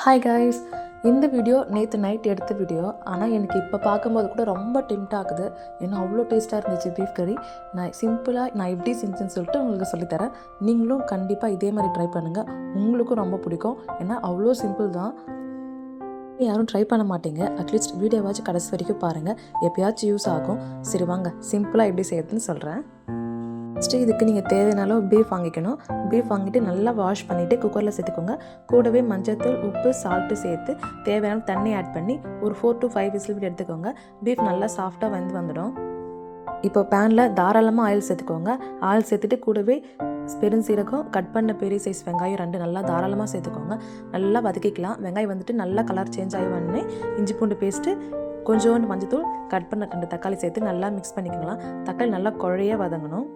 Hi guys, இந்த video நேற்று night எடுத்த வீடியோ. ஆனால் எனக்கு இப்போ பார்க்கும்போது கூட ரொம்ப டெம்ட் ஆகுது. ஏன்னா அவ்வளோ டேஸ்ட்டாக இருந்துச்சு பீஃப் கறி. நான் எப்படி செஞ்சேன்னு சொல்லிட்டு உங்களுக்கு சொல்லித்தரேன். நீங்களும் கண்டிப்பாக இதே மாதிரி ட்ரை பண்ணுங்கள். உங்களுக்கும் ரொம்ப பிடிக்கும். ஏன்னா அவ்வளோ சிம்பிள் தான். யாரும் ட்ரை பண்ண மாட்டீங்க. அட்லீஸ்ட் வீடியோவாச்சும் கடைசி வரைக்கும் பாருங்கள், எப்பயாச்சும் யூஸ் ஆகும். சரி வாங்க, சிம்பிளாக எப்படி செய்யறதுன்னு சொல்கிறேன். ஃபஸ்ட்டு இதுக்கு நீங்கள் தேவையான பீஃப் வாங்கிக்கணும். பீஃப் வாங்கிட்டு நல்லா வாஷ் பண்ணிவிட்டு குக்கரில் சேர்த்துக்கோங்க. கூடவே மஞ்சள்தூள், உப்பு, சால்ட்டு சேர்த்து தேவையான தண்ணி ஆட் பண்ணி ஒரு 4 to 5 விசில் விட்டு எடுத்துக்கோங்க. பீஃப் நல்லா சாஃப்டாக வந்துடும். இப்போ பேனில் தாராளமாக ஆயில் சேர்த்துக்கோங்க. ஆயில் சேர்த்துட்டு கூடவே பெருஞ்சீரகம், கட் பண்ண பெரிய சைஸ் வெங்காயம் 2 நல்லா தாராளமாக சேர்த்துக்கோங்க. நல்லா வதக்கிக்கலாம். வெங்காயம் வந்துட்டு நல்லா கலர் சேஞ்ச் ஆகி வந்து இஞ்சி பூண்டு பேஸ்ட்டு, கொஞ்சோண்டு மஞ்சள்தூள், கட் பண்ண 2 தக்காளி சேர்த்து நல்லா மிக்ஸ் பண்ணிக்கலாம். தக்காளி நல்லா குழைய வதங்கணும்.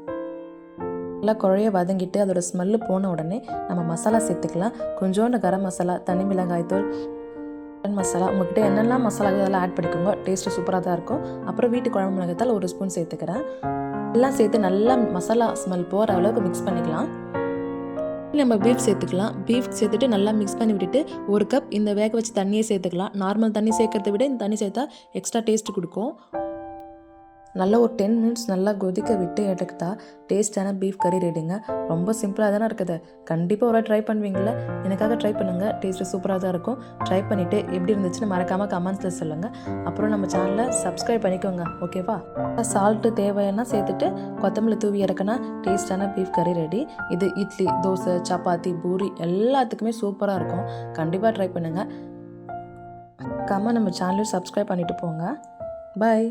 நல்லா குழைய வதங்கிட்டு அதோட ஸ்மெல்லு போன உடனே நம்ம மசாலா சேர்த்துக்கலாம். கொஞ்சோண்டு கரம் மசாலா, தனி மிளகாய் தூள், மட்டன் மசாலா, உங்கள்கிட்ட என்னெல்லாம் மசாலா இதெல்லாம் ஆட் பண்ணிக்கோங்க. டேஸ்ட்டு சூப்பராக தான் இருக்கும். அப்புறம் வீட்டு குழம்பு மிளகாய்த்தால் 1 ஸ்பூன் சேர்த்துக்கிறேன். எல்லாம் சேர்த்து நல்லா மசாலா ஸ்மெல் போகிற அளவுக்கு மிக்ஸ் பண்ணிக்கலாம். நம்ம பீஃப் சேர்த்துக்கலாம். பீஃப் சேர்த்துட்டு நல்லா மிக்ஸ் பண்ணி விட்டுட்டு 1 கப் இந்த வேக வச்சு தண்ணியை சேர்த்துக்கலாம். நார்மல் தண்ணி சேர்க்கறத விட இந்த தண்ணி சேர்த்தா எக்ஸ்ட்ரா டேஸ்ட்டு கொடுக்கும். நல்லா ஒரு 10 மினிட்ஸ் நல்லா கொதிக்க விட்டு எடுத்தா டேஸ்டான பீஃப் கறி ரெடிங்க. ரொம்ப சிம்பிளாக தானே இருக்குது. கண்டிப்பாக ஒரு ட்ரை பண்ணுவீங்களா? எனக்காக ட்ரை பண்ணுங்கள். டேஸ்ட்டு சூப்பராக தான் இருக்கும். ட்ரை பண்ணிவிட்டு எப்படி இருந்துச்சுன்னு மறக்காமல் கமெண்ட்ஸில் சொல்லுங்கள். அப்புறம் நம்ம சேனலை சப்ஸ்கிரைப் பண்ணிக்கோங்க, ஓகேவா? சால்ட்டு தேவைன்னா சேர்த்துட்டு கொத்தமல்லி தூவி இறக்குனா டேஸ்டான பீஃப் கறி ரெடி. இது இட்லி, தோசை, சப்பாத்தி, பூரி எல்லாத்துக்குமே சூப்பராக இருக்கும். கண்டிப்பாக ட்ரை பண்ணுங்கள். நம்ம சேனலையும் சப்ஸ்கிரைப் பண்ணிவிட்டு போங்க. பாய்.